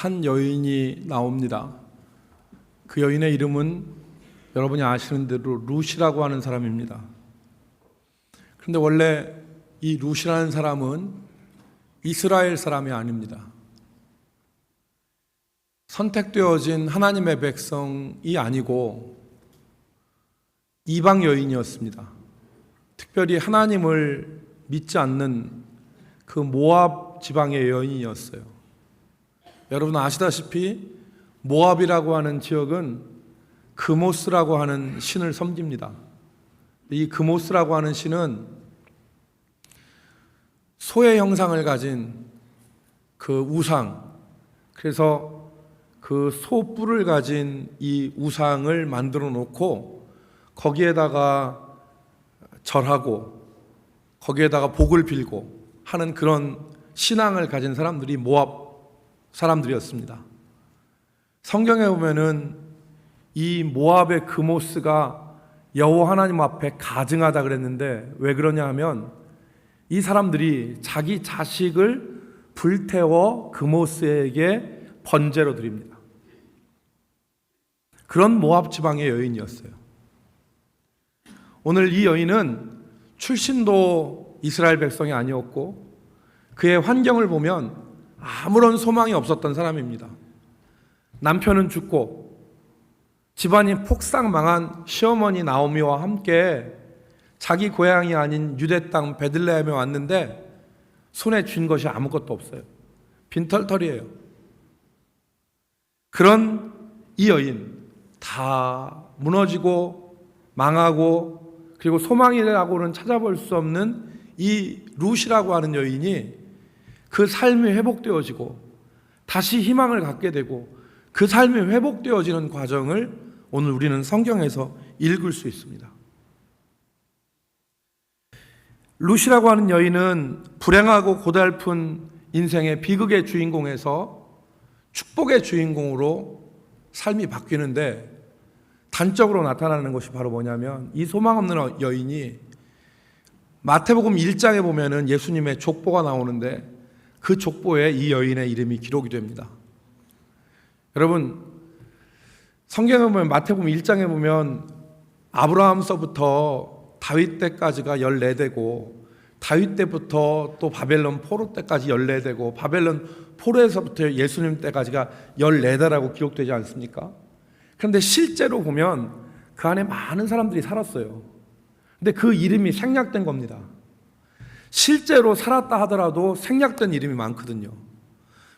한 여인이 나옵니다. 그 여인의 이름은 여러분이 아시는 대로 룻이라고 하는 사람입니다. 그런데 원래 이 룻이라는 사람은 이스라엘 사람이 아닙니다. 선택되어진 하나님의 백성이 아니고 이방 여인이었습니다. 특별히 하나님을 믿지 않는 그 모압 지방의 여인이었어요. 여러분 아시다시피 모압이라고 하는 지역은 그모스라고 하는 신을 섬깁니다. 이 그모스라고 하는 신은 소의 형상을 가진 그 우상, 그래서 그 소 뿔을 가진 이 우상을 만들어 놓고 거기에다가 절하고 거기에다가 복을 빌고 하는 그런 신앙을 가진 사람들이 모압 사람들이었습니다. 성경에 보면은 이 모압의 그모스가 여호와 하나님 앞에 가증하다 그랬는데 왜 그러냐 하면 이 사람들이 자기 자식을 불태워 그모스에게 번제로 드립니다. 그런 모압 지방의 여인이었어요. 오늘 이 여인은 출신도 이스라엘 백성이 아니었고 그의 환경을 보면 아무런 소망이 없었던 사람입니다. 남편은 죽고 집안이 폭삭 망한 시어머니 나오미와 함께 자기 고향이 아닌 유대 땅 베들레헴에 왔는데 손에 쥔 것이 아무것도 없어요. 빈털털이에요. 그런 이 여인, 다 무너지고 망하고 그리고 소망이라고는 찾아볼 수 없는 이 룻이라고 하는 여인이 그 삶이 회복되어지고 다시 희망을 갖게 되고 그 삶이 회복되어지는 과정을 오늘 우리는 성경에서 읽을 수 있습니다. 룻이라고 하는 여인은 불행하고 고달픈 인생의 비극의 주인공에서 축복의 주인공으로 삶이 바뀌는데 단적으로 나타나는 것이 바로 뭐냐면 이 소망 없는 여인이 마태복음 1장에 보면은 예수님의 족보가 나오는데 그 족보에 이 여인의 이름이 기록이 됩니다. 여러분 성경에 보면 마태복음 1장에 보면 아브라함서부터 다윗 때까지가 14대고 다윗 때부터 또 바벨론 포로 때까지 14대고 바벨론 포로에서부터 예수님 때까지가 14대라고 기록되지 않습니까? 그런데 실제로 보면 그 안에 많은 사람들이 살았어요. 근데 그 이름이 생략된 겁니다. 실제로 살았다 하더라도 생략된 이름이 많거든요.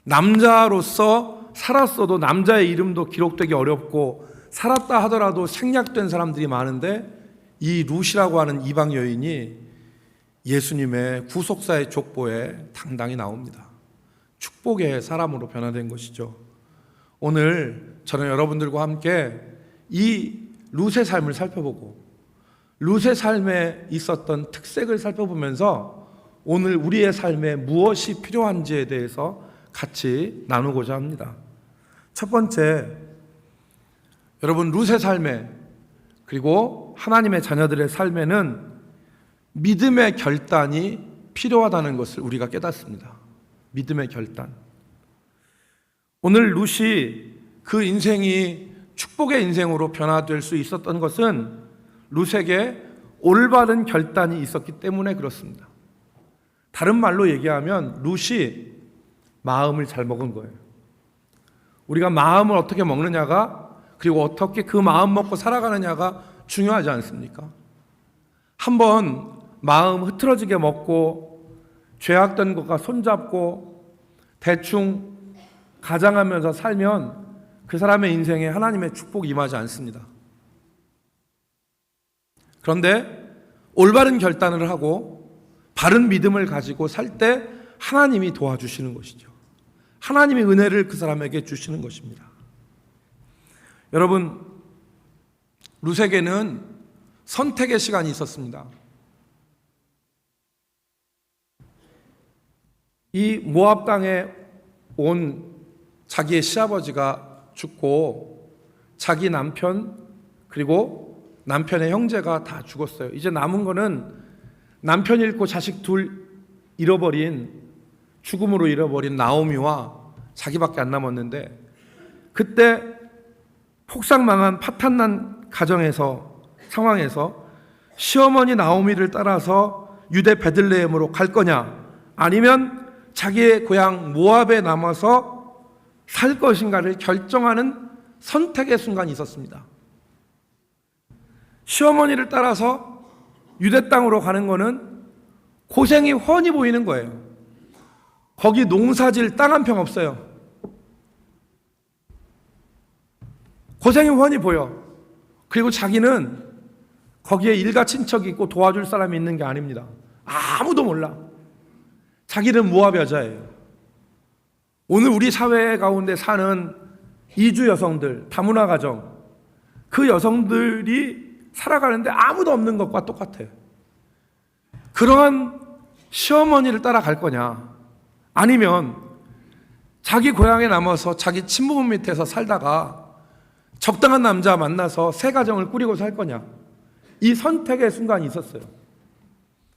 남자로서 살았어도 남자의 이름도 기록되기 어렵고 살았다 하더라도 생략된 사람들이 많은데 이 룻이라고 하는 이방 여인이 예수님의 구속사의 족보에 당당히 나옵니다. 축복의 사람으로 변화된 것이죠. 오늘 저는 여러분들과 함께 이 룻의 삶을 살펴보고 룻의 삶에 있었던 특색을 살펴보면서 오늘 우리의 삶에 무엇이 필요한지에 대해서 같이 나누고자 합니다. 첫 번째, 여러분 룻의 삶에 그리고 하나님의 자녀들의 삶에는 믿음의 결단이 필요하다는 것을 우리가 깨닫습니다. 믿음의 결단. 오늘 룻이 그 인생이 축복의 인생으로 변화될 수 있었던 것은 룻에게 올바른 결단이 있었기 때문에 그렇습니다. 다른 말로 얘기하면 룻이 마음을 잘 먹은 거예요. 우리가 마음을 어떻게 먹느냐가 그리고 어떻게 그 마음 먹고 살아가느냐가 중요하지 않습니까? 한번 마음 흐트러지게 먹고 죄악된 것과 손잡고 대충 가장하면서 살면 그 사람의 인생에 하나님의 축복이 임하지 않습니다. 그런데 올바른 결단을 하고 바른 믿음을 가지고 살 때 하나님이 도와주시는 것이죠. 하나님의 은혜를 그 사람에게 주시는 것입니다. 여러분, 룻에게는 선택의 시간이 있었습니다. 이 모압 땅에 온 자기의 시아버지가 죽고 자기 남편 그리고 남편의 형제가 다 죽었어요. 이제 남은 거는 남편 잃고 자식 둘 잃어버린 죽음으로 잃어버린 나오미와 자기밖에 안 남았는데, 그때 폭삭망한 파탄난 상황에서 시어머니 나오미를 따라서 유대 베들레헴으로 갈 거냐, 아니면 자기의 고향 모압에 남아서 살 것인가를 결정하는 선택의 순간이 있었습니다. 시어머니를 따라서 유대 땅으로 가는 거는 고생이 훤히 보이는 거예요. 거기 농사질 땅 한 평 없어요. 고생이 훤히 보여. 그리고 자기는 거기에 일가 친척이 있고 도와줄 사람이 있는 게 아닙니다. 아무도 몰라. 자기는 모압 여자예요. 오늘 우리 사회 가운데 사는 이주 여성들, 다문화 가정, 그 여성들이 살아가는데 아무도 없는 것과 똑같아요. 그러한 시어머니를 따라갈 거냐, 아니면 자기 고향에 남아서 자기 친부모 밑에서 살다가 적당한 남자 만나서 새 가정을 꾸리고 살 거냐, 이 선택의 순간이 있었어요.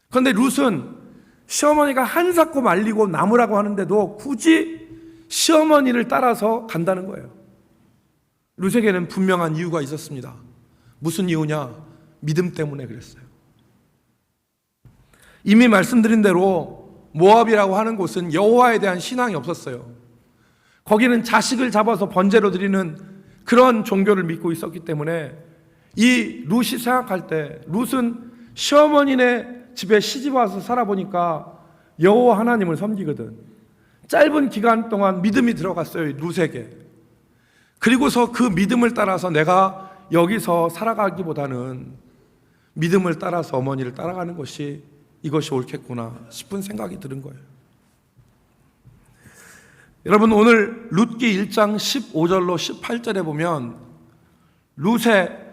그런데 룻은 시어머니가 한사코 말리고 남으라고 하는데도 굳이 시어머니를 따라서 간다는 거예요. 룻에게는 분명한 이유가 있었습니다. 무슨 이유냐? 믿음 때문에 그랬어요. 이미 말씀드린 대로 모압이라고 하는 곳은 여호와에 대한 신앙이 없었어요. 거기는 자식을 잡아서 번제로 드리는 그런 종교를 믿고 있었기 때문에 이 룻이 생각할 때, 룻은 시어머니네 집에 시집 와서 살아보니까 여호와 하나님을 섬기거든. 짧은 기간 동안 믿음이 들어갔어요, 룻에게. 그리고서 그 믿음을 따라서 내가 여기서 살아가기보다는 믿음을 따라서 어머니를 따라가는 것이, 이것이 옳겠구나 싶은 생각이 드는 거예요. 여러분, 오늘 룻기 1장 15절로 18절에 보면 룻의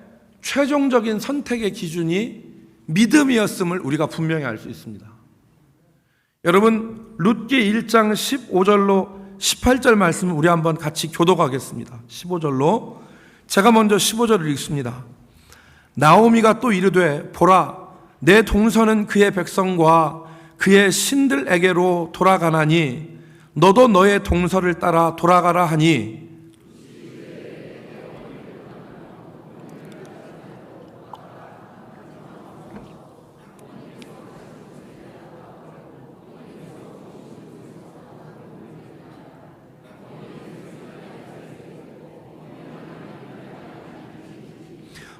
최종적인 선택의 기준이 믿음이었음을 우리가 분명히 알 수 있습니다. 여러분, 룻기 1장 15절로 18절 말씀을 우리 한번 같이 교독하겠습니다. 15절로 제가 먼저 15절을 읽습니다. 나오미가 또 이르되 보라, 내 동서는 그의 백성과 그의 신들에게로 돌아가나니 너도 너의 동서를 따라 돌아가라 하니,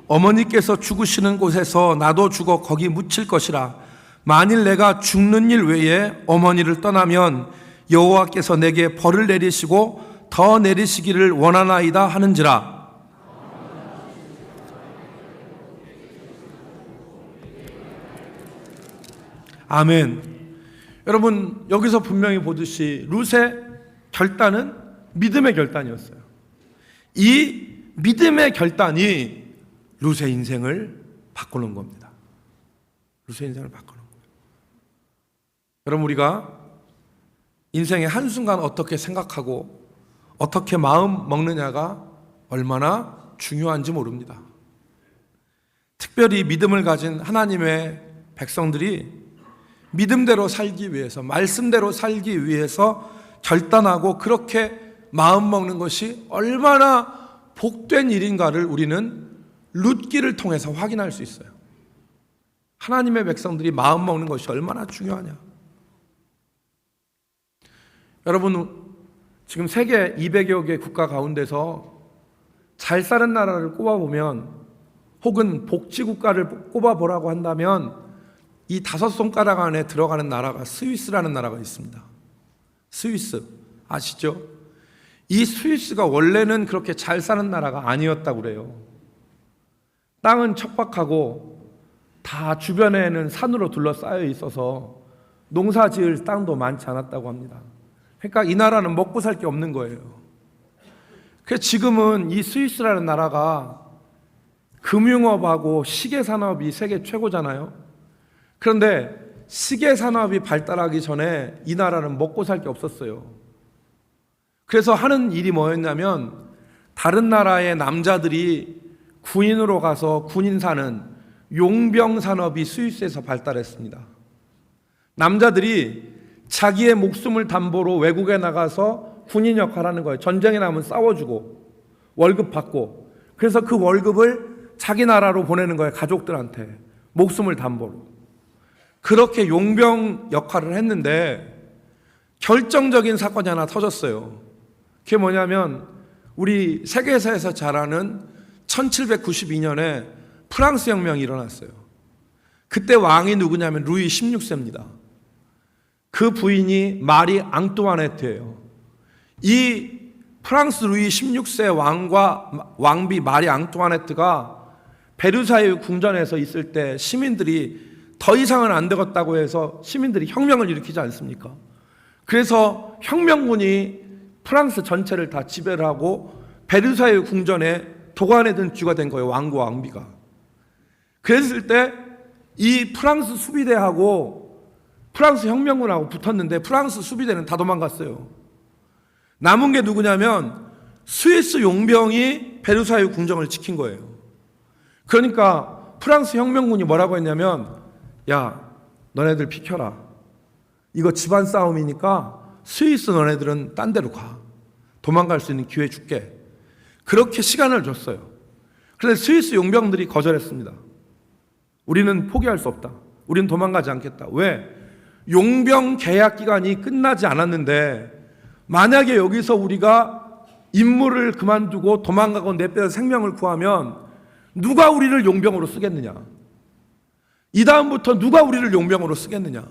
어머니께서 죽으시는 곳에서 나도 죽어 거기 묻힐 것이라. 만일 내가 죽는 일 외에 어머니를 떠나면 여호와께서 내게 벌을 내리시고 더 내리시기를 원하나이다 하는지라. 아멘. 여러분, 여기서 분명히 보듯이 룻의 결단은 믿음의 결단이었어요. 이 믿음의 결단이 룻의 인생을 바꾸는 겁니다. 룻의 인생을 바꾸는 거예요. 여러분, 우리가 인생의 한순간 어떻게 생각하고 어떻게 마음 먹느냐가 얼마나 중요한지 모릅니다. 특별히 믿음을 가진 하나님의 백성들이 믿음대로 살기 위해서, 말씀대로 살기 위해서 결단하고 그렇게 마음 먹는 것이 얼마나 복된 일인가를 우리는 룻기를 통해서 확인할 수 있어요. 하나님의 백성들이 마음 먹는 것이 얼마나 중요하냐. 여러분, 지금 세계 200여 개 국가 가운데서 잘 사는 나라를 꼽아보면, 혹은 복지국가를 꼽아보라고 한다면 이 5손가락 안에 들어가는 나라가 스위스라는 나라가 있습니다. 스위스 아시죠? 이 스위스가 원래는 그렇게 잘 사는 나라가 아니었다고 그래요. 땅은 척박하고 다 주변에는 산으로 둘러싸여 있어서 농사 지을 땅도 많지 않았다고 합니다. 그러니까 이 나라는 먹고 살 게 없는 거예요. 그래서 지금은 이 스위스라는 나라가 금융업하고 시계산업이 세계 최고잖아요. 그런데 시계산업이 발달하기 전에 이 나라는 먹고 살 게 없었어요. 그래서 하는 일이 뭐였냐면, 다른 나라의 남자들이 군인으로 가서 군인 사는 용병 산업이 스위스에서 발달했습니다. 남자들이 자기의 목숨을 담보로 외국에 나가서 군인 역할을 하는 거예요. 전쟁에 나면 싸워주고 월급 받고, 그래서 그 월급을 자기 나라로 보내는 거예요. 가족들한테 목숨을 담보로. 그렇게 용병 역할을 했는데 결정적인 사건이 하나 터졌어요. 그게 뭐냐면 우리 세계사에서 잘 아는 1792년에 프랑스 혁명이 일어났어요. 그때 왕이 누구냐면 루이 16세입니다. 그 부인이 마리 앙뚜아네트예요. 이 프랑스 루이 16세 왕과 왕비 마리 앙뚜아네트가 베르사유 궁전에서 있을 때 시민들이 더 이상은 안 되겠다고 해서 시민들이 혁명을 일으키지 않습니까? 그래서 혁명군이 프랑스 전체를 다 지배를 하고 베르사유 궁전에 도관에 든 쥐가 된 거예요. 왕과 왕비가. 그랬을 때 이 프랑스 수비대하고 프랑스 혁명군하고 붙었는데 프랑스 수비대는 다 도망갔어요. 남은 게 누구냐면 스위스 용병이 베르사유 궁전을 지킨 거예요. 그러니까 프랑스 혁명군이 뭐라고 했냐면, 야, 너네들 비켜라. 이거 집안 싸움이니까 스위스 너네들은 딴 데로 가. 도망갈 수 있는 기회 줄게. 그렇게 시간을 줬어요. 그런데 스위스 용병들이 거절했습니다. 우리는 포기할 수 없다. 우리는 도망가지 않겠다. 왜? 용병 계약 기간이 끝나지 않았는데 만약에 여기서 우리가 임무를 그만두고 도망가고 내 빼서 생명을 구하면 누가 우리를 용병으로 쓰겠느냐? 이 다음부터 누가 우리를 용병으로 쓰겠느냐?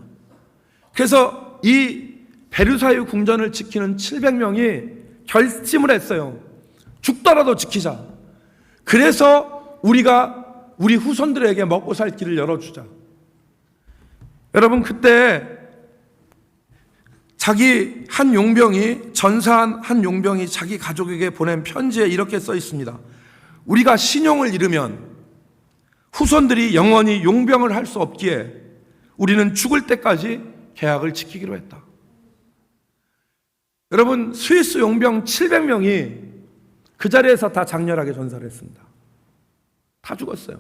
그래서 이 베르사유 궁전을 지키는 700명이 결심을 했어요. 죽더라도 지키자. 그래서 우리가 우리 후손들에게 먹고 살 길을 열어주자. 여러분, 그때 자기 한 용병이, 전사한 한 용병이 자기 가족에게 보낸 편지에 이렇게 써 있습니다. 우리가 신용을 잃으면 후손들이 영원히 용병을 할 수 없기에 우리는 죽을 때까지 계약을 지키기로 했다. 여러분, 스위스 용병 700명이 그 자리에서 다 장렬하게 전사를 했습니다. 다 죽었어요.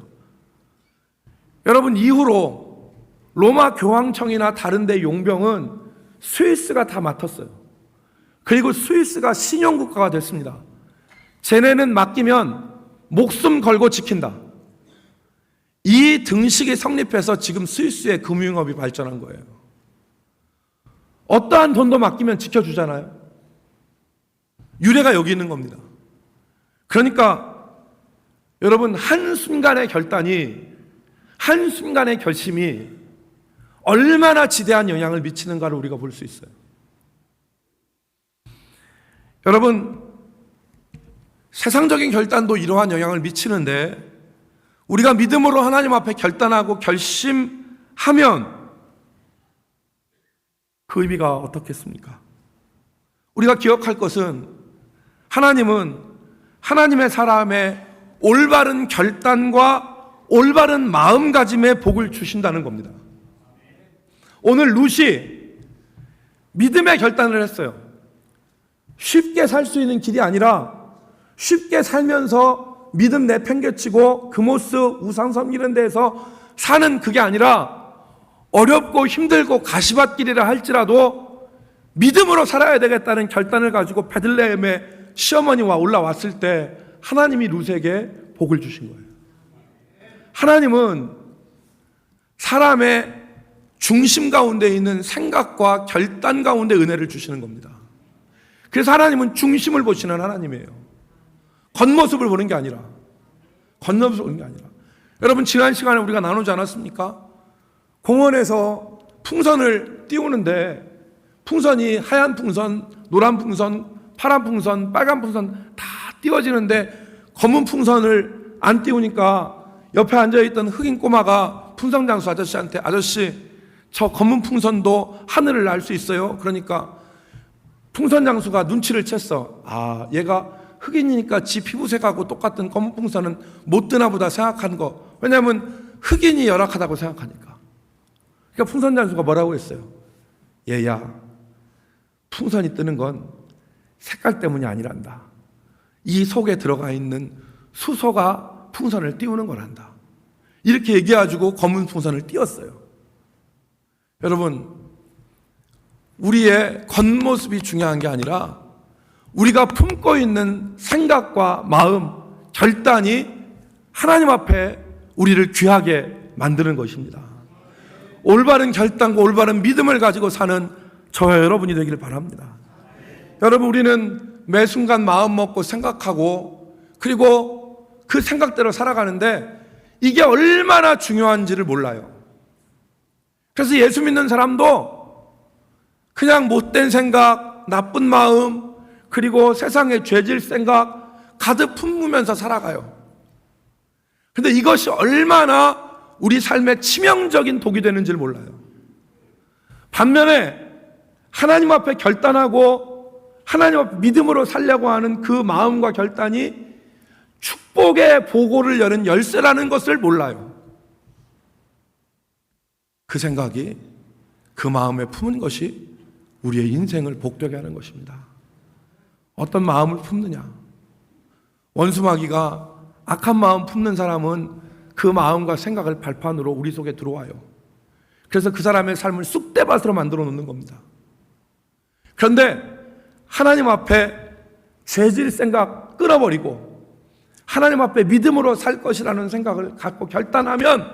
여러분, 이후로 로마 교황청이나 다른 데 용병은 스위스가 다 맡았어요. 그리고 스위스가 신용국가가 됐습니다. 쟤네는 맡기면 목숨 걸고 지킨다. 이 등식이 성립해서 지금 스위스의 금융업이 발전한 거예요. 어떠한 돈도 맡기면 지켜주잖아요. 유래가 여기 있는 겁니다. 그러니까 여러분, 한순간의 결단이, 한순간의 결심이 얼마나 지대한 영향을 미치는가를 우리가 볼 수 있어요. 여러분, 세상적인 결단도 이러한 영향을 미치는데 우리가 믿음으로 하나님 앞에 결단하고 결심하면 그 의미가 어떻겠습니까? 우리가 기억할 것은 하나님은 하나님의 사람의 올바른 결단과 올바른 마음가짐의 복을 주신다는 겁니다. 오늘 룻이 믿음의 결단을 했어요. 쉽게 살 수 있는 길이 아니라 쉽게 살면서 믿음 내팽개치고 금오스 우상 섬기는 데에서 사는 그게 아니라 어렵고 힘들고 가시밭길이라 할지라도 믿음으로 살아야 되겠다는 결단을 가지고 베들레헴의 시어머니와 올라왔을 때 하나님이 룻에게 복을 주신 거예요. 하나님은 사람의 중심 가운데 있는 생각과 결단 가운데 은혜를 주시는 겁니다. 그래서 하나님은 중심을 보시는 하나님이에요. 겉모습을 보는 게 아니라, 겉모습을 보는 게 아니라. 여러분, 지난 시간에 우리가 나누지 않았습니까? 공원에서 풍선을 띄우는데 풍선이 하얀 풍선, 노란 풍선, 파란 풍선, 빨간 풍선 다 띄워지는데 검은 풍선을 안 띄우니까 옆에 앉아있던 흑인 꼬마가 풍선 장수 아저씨한테, 아저씨, 저 검은 풍선도 하늘을 날 수 있어요? 그러니까 풍선 장수가 눈치를 챘어. 아, 얘가 흑인이니까 지 피부색하고 똑같은 검은 풍선은 못 뜨나 보다 생각한 거. 왜냐하면 흑인이 열악하다고 생각하니까. 그러니까 풍선 장수가 뭐라고 했어요? 얘야, 풍선이 뜨는 건 색깔 때문이 아니란다. 이 속에 들어가 있는 수소가 풍선을 띄우는 거란다. 이렇게 얘기해가지고 검은 풍선을 띄웠어요. 여러분, 우리의 겉모습이 중요한 게 아니라 우리가 품고 있는 생각과 마음, 결단이 하나님 앞에 우리를 귀하게 만드는 것입니다. 올바른 결단과 올바른 믿음을 가지고 사는 저와 여러분이 되기를 바랍니다. 여러분, 우리는 매 순간 마음 먹고 생각하고 그리고 그 생각대로 살아가는데 이게 얼마나 중요한지를 몰라요. 그래서 예수 믿는 사람도 그냥 못된 생각, 나쁜 마음, 그리고 세상의 죄질 생각 가득 품으면서 살아가요. 그런데 이것이 얼마나 우리 삶에 치명적인 독이 되는지를 몰라요. 반면에 하나님 앞에 결단하고 하나님 앞에 믿음으로 살려고 하는 그 마음과 결단이 축복의 보고를 여는 열쇠라는 것을 몰라요. 그 생각이, 그 마음에 품은 것이 우리의 인생을 복되게 하는 것입니다. 어떤 마음을 품느냐? 원수마귀가 악한 마음 품는 사람은 그 마음과 생각을 발판으로 우리 속에 들어와요. 그래서 그 사람의 삶을 쑥대밭으로 만들어 놓는 겁니다. 그런데 하나님 앞에 죄질 생각 끊어버리고 하나님 앞에 믿음으로 살 것이라는 생각을 갖고 결단하면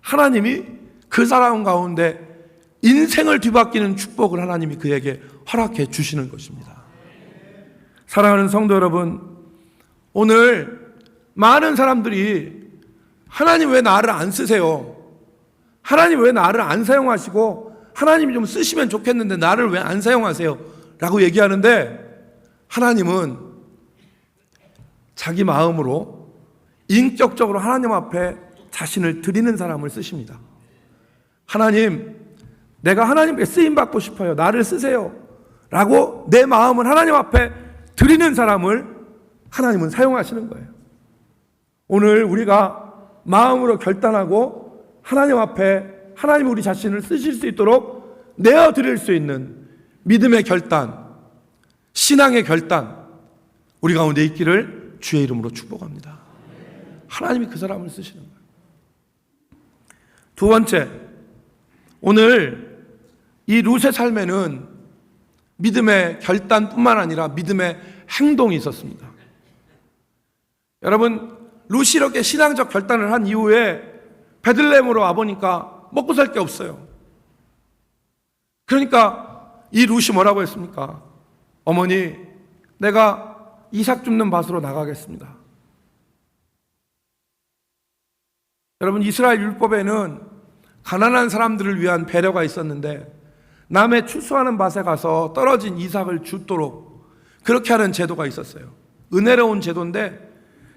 하나님이 그 사람 가운데 인생을 뒤바뀌는 축복을 하나님이 그에게 허락해 주시는 것입니다. 사랑하는 성도 여러분, 오늘 많은 사람들이 하나님 왜 나를 안 쓰세요? 하나님 왜 나를 안 사용하시고 하나님이 좀 쓰시면 좋겠는데 나를 왜 안 사용하세요? 라고 얘기하는데 하나님은 자기 마음으로 인격적으로 하나님 앞에 자신을 드리는 사람을 쓰십니다. 하나님, 내가 하나님께 쓰임받고 싶어요. 나를 쓰세요. 라고 내 마음을 하나님 앞에 드리는 사람을 하나님은 사용하시는 거예요. 오늘 우리가 마음으로 결단하고 하나님 앞에 하나님 우리 자신을 쓰실 수 있도록 내어드릴 수 있는 믿음의 결단, 신앙의 결단, 우리 가운데 있기를 주의 이름으로 축복합니다. 하나님이 그 사람을 쓰시는 거예요. 두 번째, 오늘 이 룻의 삶에는 믿음의 결단뿐만 아니라 믿음의 행동이 있었습니다. 여러분, 룻이 이렇게 신앙적 결단을 한 이후에 베들레헴으로 와보니까 먹고 살 게 없어요. 그러니까 이 룻이 뭐라고 했습니까? 어머니, 내가 이삭 줍는 밭으로 나가겠습니다. 여러분, 이스라엘 율법에는 가난한 사람들을 위한 배려가 있었는데 남의 추수하는 밭에 가서 떨어진 이삭을 주도록 그렇게 하는 제도가 있었어요. 은혜로운 제도인데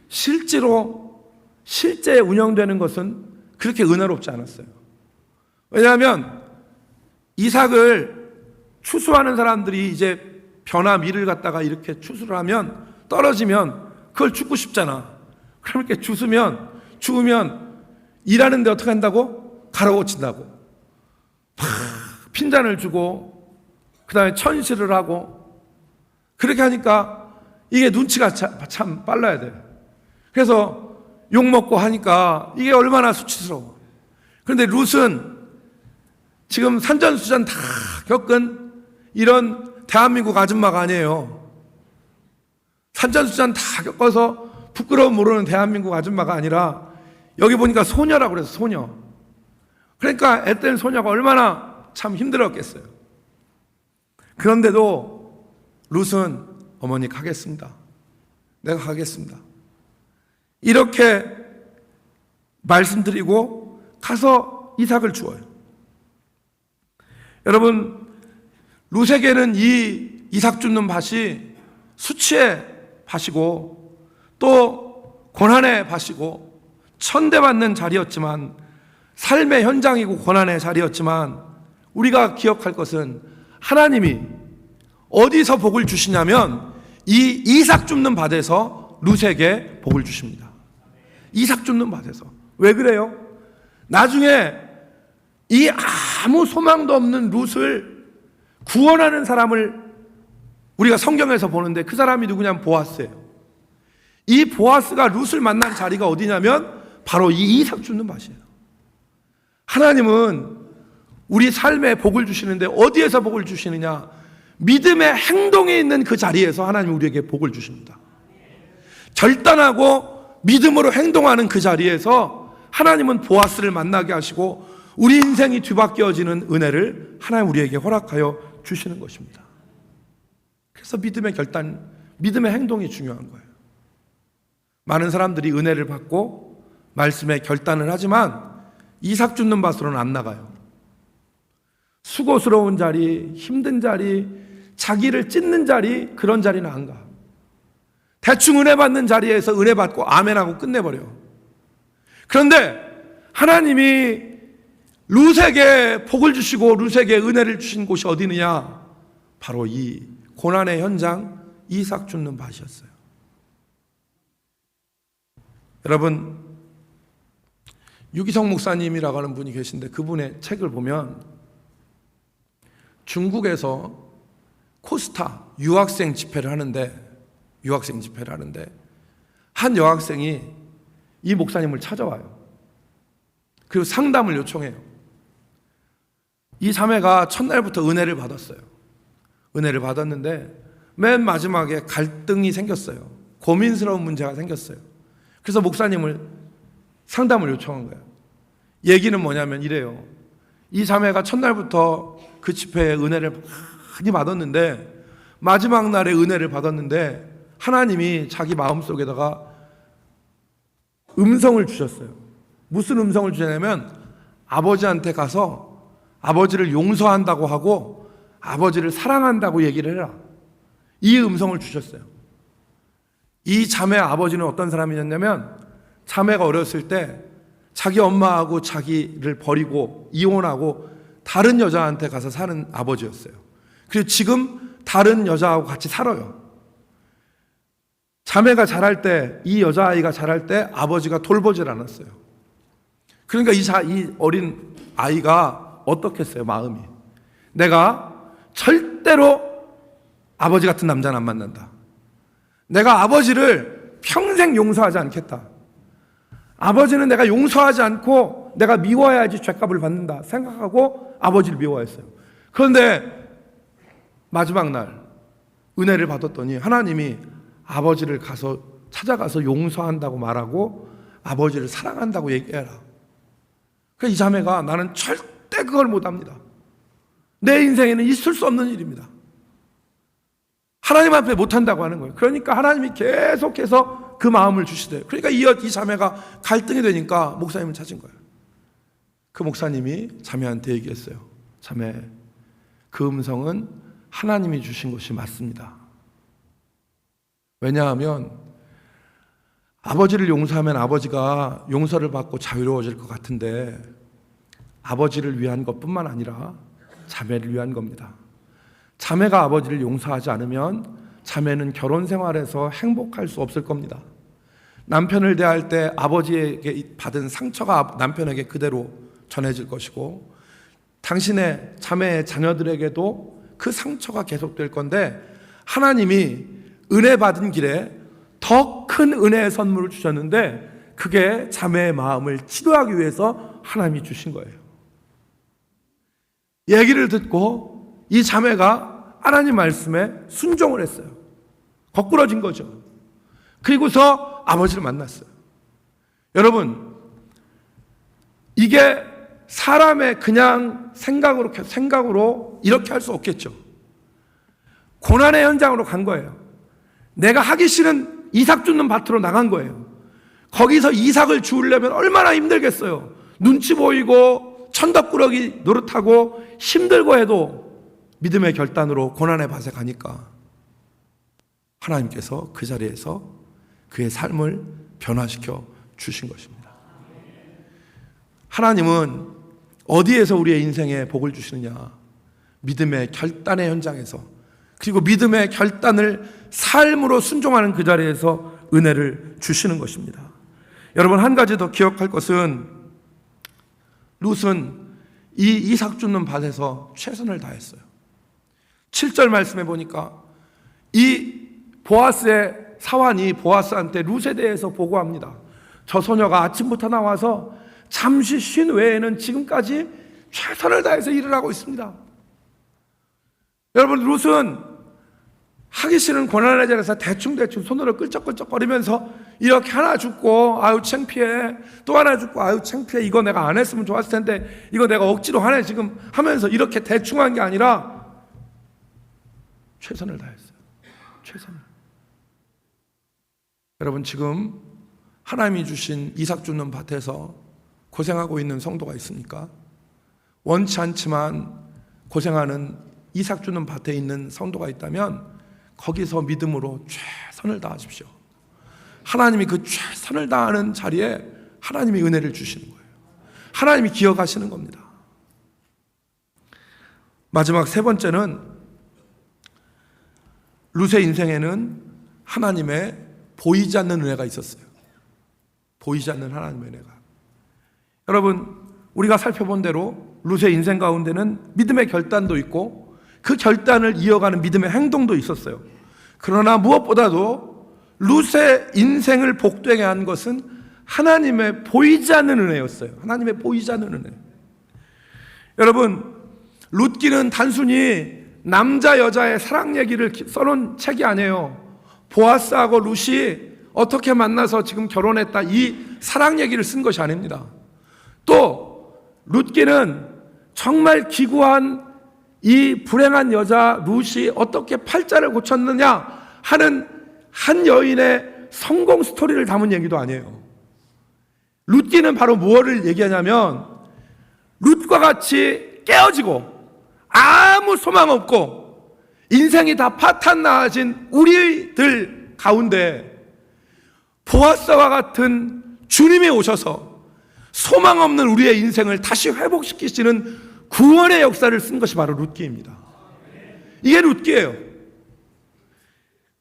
실제 운영되는 것은 그렇게 은혜롭지 않았어요. 왜냐하면 이삭을 추수하는 사람들이 이제 벼나 밀을 갖다가 이렇게 추수를 하면 떨어지면 그걸 줍고 싶잖아. 그럼 이렇게 주우면 일하는데 어떻게 한다고? 가로고친다고. 핀잔을 주고 그 다음에 천시를 하고 그렇게 하니까 이게 눈치가 참 빨라야 돼요. 그래서 욕먹고 하니까 이게 얼마나 수치스러워. 그런데 룻은 지금 산전수전 다 겪은 이런 대한민국 아줌마가 아니에요. 산전수전 다 겪어서 부끄러움 모르는 대한민국 아줌마가 아니라 여기 보니까 소녀라고 그래서 소녀. 그러니까 앳된 소녀가 얼마나 참 힘들었겠어요. 그런데도 룻은 어머니 가겠습니다. 내가 가겠습니다. 이렇게 말씀드리고 가서 이삭을 주어요. 여러분, 룻에게는 이 이삭 줍는 밭이 수치의 밭이고 또 고난의 밭이고 천대받는 자리였지만 삶의 현장이고 고난의 자리였지만 우리가 기억할 것은 하나님이 어디서 복을 주시냐면 이 이삭 줍는 밭에서 룻에게 복을 주십니다. 이삭 줍는 밭에서. 왜 그래요? 나중에 이 아무 소망도 없는 룻을 구원하는 사람을 우리가 성경에서 보는데 그 사람이 누구냐면 보아스예요. 이 보아스가 룻을 만난 자리가 어디냐면 바로 이 이삭 줍는 밭이에요. 하나님은 우리 삶에 복을 주시는데 어디에서 복을 주시느냐? 믿음의 행동에 있는 그 자리에서 하나님이 우리에게 복을 주십니다. 결단하고 믿음으로 행동하는 그 자리에서 하나님은 보아스를 만나게 하시고 우리 인생이 뒤바뀌어지는 은혜를 하나님 우리에게 허락하여 주시는 것입니다. 그래서 믿음의 결단, 믿음의 행동이 중요한 거예요. 많은 사람들이 은혜를 받고 말씀에 결단을 하지만 이삭 줍는 밭으로는 안 나가요. 수고스러운 자리, 힘든 자리, 자기를 찢는 자리, 그런 자리는 안 가. 대충 은혜 받는 자리에서 은혜 받고 아멘하고 끝내버려요. 그런데 하나님이 룻에게 복을 주시고 룻에게 은혜를 주신 곳이 어디느냐? 바로 이 고난의 현장, 이삭 줍는 밭이었어요. 여러분, 유기성 목사님이라고 하는 분이 계신데 그분의 책을 보면 중국에서 코스타 유학생 집회를 하는데 한 여학생이 이 목사님을 찾아와요. 그리고 상담을 요청해요. 이 자매가 첫날부터 은혜를 받았어요. 은혜를 받았는데 맨 마지막에 갈등이 생겼어요. 고민스러운 문제가 생겼어요. 그래서 목사님을 상담을 요청한 거예요. 얘기는 뭐냐면 이래요. 이 자매가 첫날부터 그 집회에 은혜를 많이 받았는데 마지막 날에 은혜를 받았는데 하나님이 자기 마음속에다가 음성을 주셨어요. 무슨 음성을 주냐면 아버지한테 가서 아버지를 용서한다고 하고 아버지를 사랑한다고 얘기를 해라. 이 음성을 주셨어요. 이 자매의 아버지는 어떤 사람이었냐면 자매가 어렸을 때 자기 엄마하고 자기를 버리고 이혼하고 다른 여자한테 가서 사는 아버지였어요. 그리고 지금 다른 여자하고 같이 살아요. 자매가 자랄 때, 이 여자아이가 자랄 때 아버지가 돌보질 않았어요. 그러니까 이 어린 아이가 어떻겠어요, 마음이. 내가 절대로 아버지 같은 남자는 안 만난다. 내가 아버지를 평생 용서하지 않겠다. 아버지는 내가 용서하지 않고 내가 미워야지 죄값을 받는다 생각하고 아버지를 미워했어요. 그런데 마지막 날 은혜를 받았더니 하나님이 아버지를 찾아가서 용서한다고 말하고 아버지를 사랑한다고 얘기해라. 그래서 이 자매가 나는 절대 그걸 못합니다. 내 인생에는 있을 수 없는 일입니다. 하나님 앞에 못한다고 하는 거예요. 그러니까 하나님이 계속해서 그 마음을 주시대요. 그러니까 이 자매가 갈등이 되니까 목사님을 찾은 거예요. 그 목사님이 자매한테 얘기했어요. 자매, 그 음성은 하나님이 주신 것이 맞습니다. 왜냐하면 아버지를 용서하면 아버지가 용서를 받고 자유로워질 것 같은데 아버지를 위한 것뿐만 아니라 자매를 위한 겁니다. 자매가 아버지를 용서하지 않으면 자매는 결혼 생활에서 행복할 수 없을 겁니다. 남편을 대할 때 아버지에게 받은 상처가 남편에게 그대로 전해질 것이고 당신의 자매의 자녀들에게도 그 상처가 계속될 건데 하나님이 은혜 받은 길에 더 큰 은혜의 선물을 주셨는데 그게 자매의 마음을 치료하기 위해서 하나님이 주신 거예요. 얘기를 듣고 이 자매가 하나님 말씀에 순종을 했어요. 거꾸러진 거죠. 그리고서 아버지를 만났어요. 여러분, 이게 사람의 그냥 생각으로 이렇게 할 수 없겠죠. 고난의 현장으로 간 거예요. 내가 하기 싫은 이삭 줍는 밭으로 나간 거예요. 거기서 이삭을 주우려면 얼마나 힘들겠어요. 눈치 보이고 천덕꾸러기 노릇하고 힘들고 해도 믿음의 결단으로 고난의 밭에 가니까 하나님께서 그 자리에서 그의 삶을 변화시켜 주신 것입니다. 하나님은 어디에서 우리의 인생에 복을 주시느냐? 믿음의 결단의 현장에서, 그리고 믿음의 결단을 삶으로 순종하는 그 자리에서 은혜를 주시는 것입니다. 여러분, 한 가지 더 기억할 것은 룻은 이 이삭 줍는 밭에서 최선을 다했어요. 7절 말씀해 보니까 이 보아스의 사환이 보아스한테 룻에 대해서 보고합니다. 저 소녀가 아침부터 나와서 잠시 쉰 외에는 지금까지 최선을 다해서 일을 하고 있습니다. 여러분, 룻은 하기 싫은 고난의 자리에서 대충대충 손으로 끌적끌적거리면서 이렇게 하나 죽고 아유 창피해, 또 하나 죽고 아유 창피해, 이거 내가 안 했으면 좋았을 텐데 이거 내가 억지로 하네 지금 하면서 이렇게 대충 한 게 아니라 최선을 다했어요. 최선을. 여러분, 지금 하나님이 주신 이삭 줍는 밭에서 고생하고 있는 성도가 있습니까? 원치 않지만 고생하는 이삭 주는 밭에 있는 성도가 있다면 거기서 믿음으로 최선을 다하십시오. 하나님이 그 최선을 다하는 자리에 하나님이 은혜를 주시는 거예요. 하나님이 기억하시는 겁니다. 마지막 세 번째는 룻의 인생에는 하나님의 보이지 않는 은혜가 있었어요. 보이지 않는 하나님의 은혜가. 여러분, 우리가 살펴본 대로 룻의 인생 가운데는 믿음의 결단도 있고 그 결단을 이어가는 믿음의 행동도 있었어요. 그러나 무엇보다도 룻의 인생을 복되게 한 것은 하나님의 보이지 않는 은혜였어요. 하나님의 보이지 않는 은혜. 여러분, 룻기는 단순히 남자 여자의 사랑 얘기를 써놓은 책이 아니에요. 보아스하고 룻이 어떻게 만나서 지금 결혼했다, 이 사랑 얘기를 쓴 것이 아닙니다. 또 룻기는 정말 기구한 이 불행한 여자 룻이 어떻게 팔자를 고쳤느냐 하는 한 여인의 성공 스토리를 담은 얘기도 아니에요. 룻기는 바로 무엇을 얘기하냐면 룻과 같이 깨어지고 아무 소망 없고 인생이 다 파탄 나아진 우리들 가운데 보아스와 같은 주님이 오셔서 소망 없는 우리의 인생을 다시 회복시키시는 구원의 역사를 쓴 것이 바로 룻기입니다. 이게 룻기예요.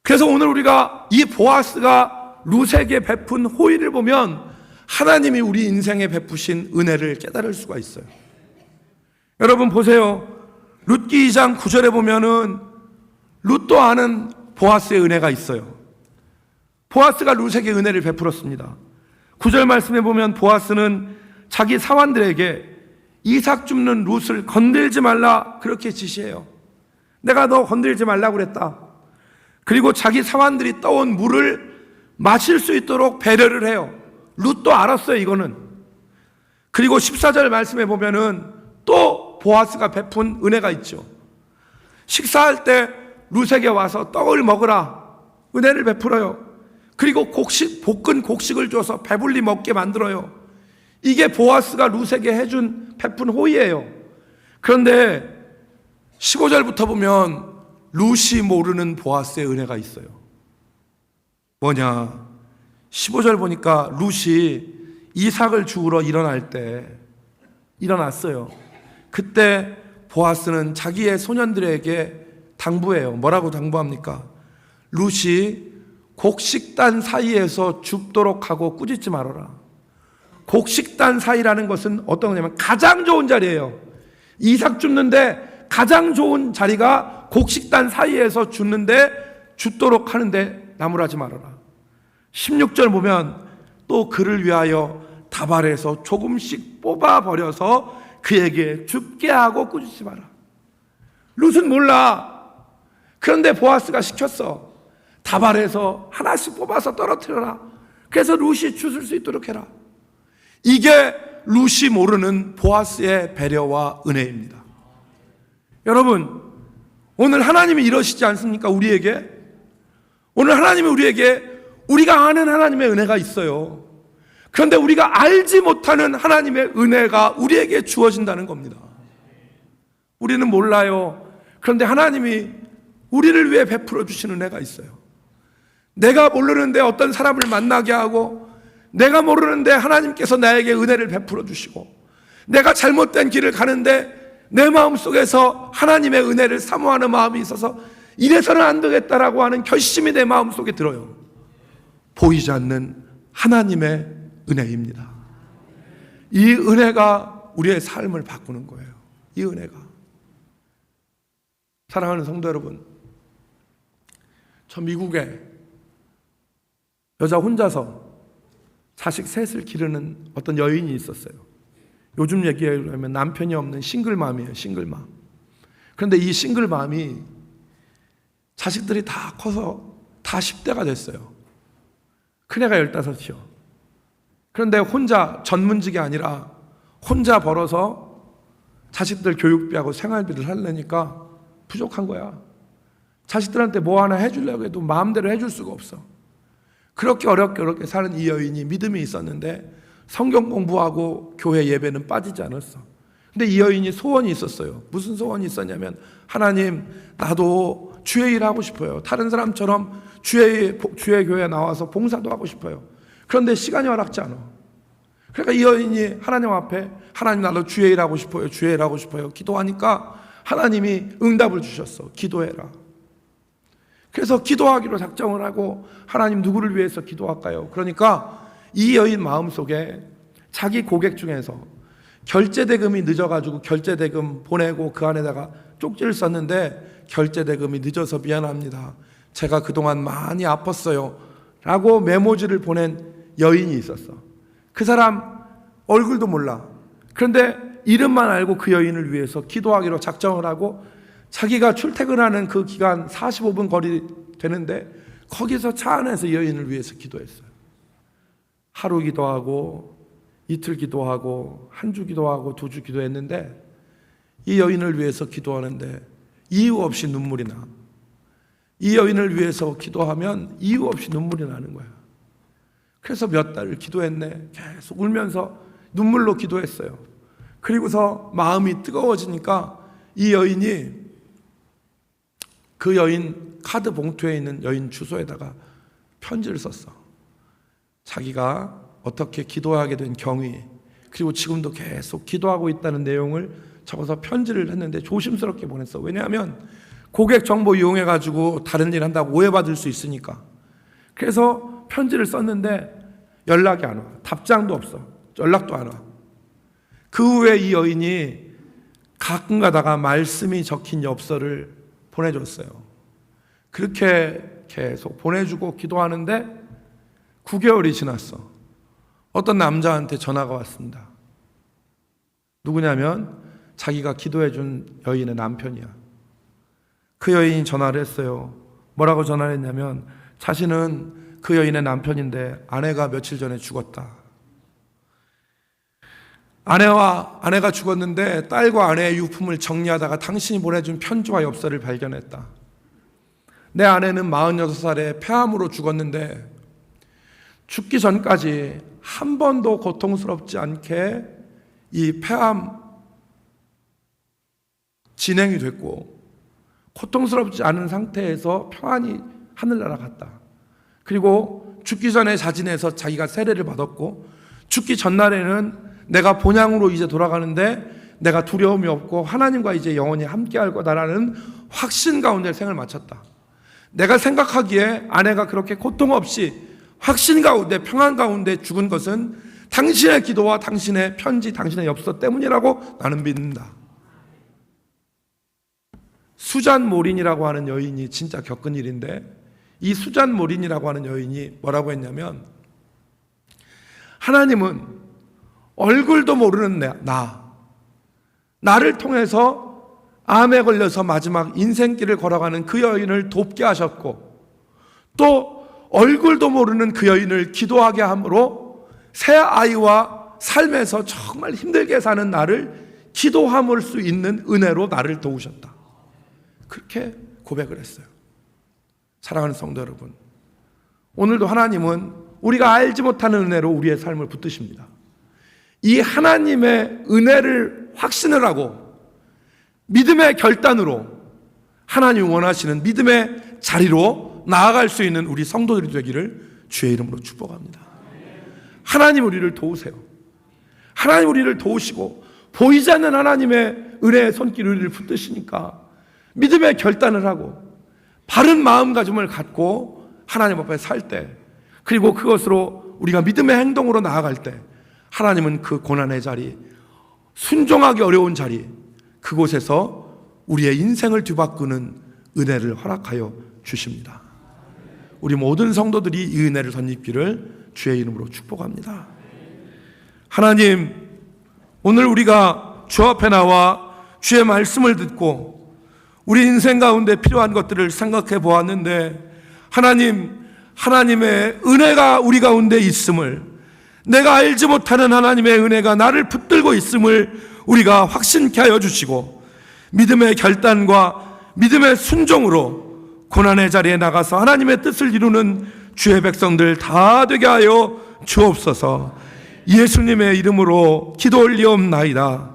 그래서 오늘 우리가 이 보아스가 룻에게 베푼 호의를 보면 하나님이 우리 인생에 베푸신 은혜를 깨달을 수가 있어요. 여러분 보세요. 룻기 2장 9절에 보면은 룻도 아는 보아스의 은혜가 있어요. 보아스가 룻에게 은혜를 베풀었습니다. 9절 말씀에 보면 보아스는 자기 사환들에게 이삭 줍는 룻을 건들지 말라 그렇게 지시해요. 내가 너 건들지 말라고 그랬다. 그리고 자기 사환들이 떠온 물을 마실 수 있도록 배려를 해요. 룻도 알았어요, 이거는. 그리고 14절 말씀에 보면은 또 보아스가 베푼 은혜가 있죠. 식사할 때 룻에게 와서 떡을 먹으라 은혜를 베풀어요. 그리고 볶은 곡식을 줘서 배불리 먹게 만들어요. 이게 보아스가 룻에게 해준 베푼 호의예요. 그런데 15절부터 보면 룻이 모르는 보아스의 은혜가 있어요. 뭐냐? 15절 보니까 룻이 이삭을 주우러 일어났어요. 그때 보아스는 자기의 소년들에게 당부해요. 뭐라고 당부합니까? 룻이 곡식단 사이에서 줍도록 하고 꾸짖지 말아라. 곡식단 사이라는 것은 어떤 거냐면 가장 좋은 자리예요. 이삭 줍는데 가장 좋은 자리가 곡식단 사이에서 줍도록 하는데 나무라지 말아라. 16절 보면 또 그를 위하여 다발에서 조금씩 뽑아버려서 그에게 줍게 하고 꾸짖지 마라. 룻은 몰라. 그런데 보아스가 시켰어. 다발에서 하나씩 뽑아서 떨어뜨려라. 그래서 룻이 주실 수 있도록 해라. 이게 룻이 모르는 보아스의 배려와 은혜입니다. 여러분, 오늘 하나님이 이러시지 않습니까? 우리에게. 오늘 하나님이 우리에게 우리가 아는 하나님의 은혜가 있어요. 그런데 우리가 알지 못하는 하나님의 은혜가 우리에게 주어진다는 겁니다. 우리는 몰라요. 그런데 하나님이 우리를 위해 베풀어 주신 은혜가 있어요. 내가 모르는데 어떤 사람을 만나게 하고, 내가 모르는데 하나님께서 나에게 은혜를 베풀어 주시고, 내가 잘못된 길을 가는데 내 마음속에서 하나님의 은혜를 사모하는 마음이 있어서 이래서는 안 되겠다라고 하는 결심이 내 마음속에 들어요. 보이지 않는 하나님의 은혜입니다. 이 은혜가 우리의 삶을 바꾸는 거예요. 이 은혜가. 사랑하는 성도 여러분, 저 미국에 여자 혼자서 자식 셋을 기르는 어떤 여인이 있었어요. 요즘 얘기하면 남편이 없는 싱글맘이에요. 싱글맘. 그런데 이 싱글맘이 자식들이 다 커서 다 10대가 됐어요. 큰애가 15이요. 그런데 혼자 전문직이 아니라 혼자 벌어서 자식들 교육비하고 생활비를 하려니까 부족한 거야. 자식들한테 뭐 하나 해주려고 해도 마음대로 해줄 수가 없어. 그렇게 어렵게 사는 이 여인이 믿음이 있었는데 성경 공부하고 교회 예배는 빠지지 않았어. 근데 이 여인이 소원이 있었어요. 무슨 소원이 있었냐면, 하나님, 나도 주의 일 하고 싶어요. 다른 사람처럼 주의 교회에 나와서 봉사도 하고 싶어요. 그런데 시간이 허락지 않아. 그러니까 이 여인이 하나님 앞에, 하나님, 나도 주의 일 하고 싶어요. 주의 일 하고 싶어요. 기도하니까 하나님이 응답을 주셨어. 기도해라. 그래서 기도하기로 작정을 하고, 하나님, 누구를 위해서 기도할까요? 그러니까 이 여인 마음속에 자기 고객 중에서 결제대금이 늦어가지고 결제대금 보내고 그 안에다가 쪽지를 썼는데, 결제대금이 늦어서 미안합니다. 제가 그동안 많이 아팠어요. 라고 메모지를 보낸 여인이 있었어. 그 사람 얼굴도 몰라. 그런데 이름만 알고 그 여인을 위해서 기도하기로 작정을 하고, 자기가 출퇴근하는 그 기간 45분 거리 되는데 거기서 차 안에서 이 여인을 위해서 기도했어요. 하루 기도하고 이틀 기도하고 한 주 기도하고 2주 기도했는데, 이 여인을 위해서 기도하는데 이유 없이 눈물이 나. 이 여인을 위해서 기도하면 이유 없이 눈물이 나는 거야. 그래서 몇 달을 기도했네. 계속 울면서 눈물로 기도했어요. 그리고서 마음이 뜨거워지니까 이 여인이 그 여인 카드 봉투에 있는 여인 주소에다가 편지를 썼어. 자기가 어떻게 기도하게 된 경위, 그리고 지금도 계속 기도하고 있다는 내용을 적어서 편지를 했는데 조심스럽게 보냈어. 왜냐하면 고객 정보 이용해가지고 다른 일 한다고 오해받을 수 있으니까. 그래서 편지를 썼는데 연락이 안 와. 답장도 없어. 연락도 안 와. 그 후에 이 여인이 가끔 가다가 말씀이 적힌 엽서를 보내줬어요. 그렇게 계속 보내주고 기도하는데 9개월이 지났어. 어떤 남자한테 전화가 왔습니다. 누구냐면 자기가 기도해준 여인의 남편이야. 그 여인이 전화를 했어요. 뭐라고 전화를 했냐면, 자신은 그 여인의 남편인데 아내가 며칠 전에 죽었다. 아내가 죽었는데 딸과 아내의 유품을 정리하다가 당신이 보내준 편지와 엽서를 발견했다. 내 아내는 46살에 폐암으로 죽었는데 죽기 전까지 한 번도 고통스럽지 않게 이 폐암 진행이 됐고, 고통스럽지 않은 상태에서 평안히 하늘나라 갔다. 그리고 죽기 전에 자진해서 자기가 세례를 받았고, 죽기 전날에는 내가 본향으로 이제 돌아가는데 내가 두려움이 없고 하나님과 이제 영원히 함께할 거다라는 확신 가운데 생을 마쳤다. 내가 생각하기에 아내가 그렇게 고통 없이 확신 가운데 평안 가운데 죽은 것은 당신의 기도와 당신의 편지, 당신의 엽서 때문이라고 나는 믿는다. 수잔모린이라고 하는 여인이 진짜 겪은 일인데, 이 수잔모린이라고 하는 여인이 뭐라고 했냐면, 하나님은 얼굴도 모르는 나를 통해서 암에 걸려서 마지막 인생길을 걸어가는 그 여인을 돕게 하셨고, 또 얼굴도 모르는 그 여인을 기도하게 함으로 새 아이와 삶에서 정말 힘들게 사는 나를 기도함을 수 있는 은혜로 나를 도우셨다. 그렇게 고백을 했어요. 사랑하는 성도 여러분, 오늘도 하나님은 우리가 알지 못하는 은혜로 우리의 삶을 붙드십니다. 이 하나님의 은혜를 확신을 하고 믿음의 결단으로 하나님이 원하시는 믿음의 자리로 나아갈 수 있는 우리 성도들이 되기를 주의 이름으로 축복합니다. 하나님 우리를 도우세요. 하나님 우리를 도우시고 보이지 않는 하나님의 은혜의 손길 우리를 붙드시니까 믿음의 결단을 하고 바른 마음가짐을 갖고 하나님 앞에 살 때, 그리고 그것으로 우리가 믿음의 행동으로 나아갈 때, 하나님은 그 고난의 자리, 순종하기 어려운 자리, 그곳에서 우리의 인생을 뒤바꾸는 은혜를 허락하여 주십니다. 우리 모든 성도들이 이 은혜를 덧입기를 주의 이름으로 축복합니다. 하나님, 오늘 우리가 주 앞에 나와 주의 말씀을 듣고 우리 인생 가운데 필요한 것들을 생각해 보았는데 하나님의 은혜가 우리 가운데 있음을, 내가 알지 못하는 하나님의 은혜가 나를 붙들고 있음을 우리가 확신케 하여 주시고, 믿음의 결단과 믿음의 순종으로 고난의 자리에 나가서 하나님의 뜻을 이루는 주의 백성들 다 되게 하여 주옵소서. 예수님의 이름으로 기도 올리옵나이다.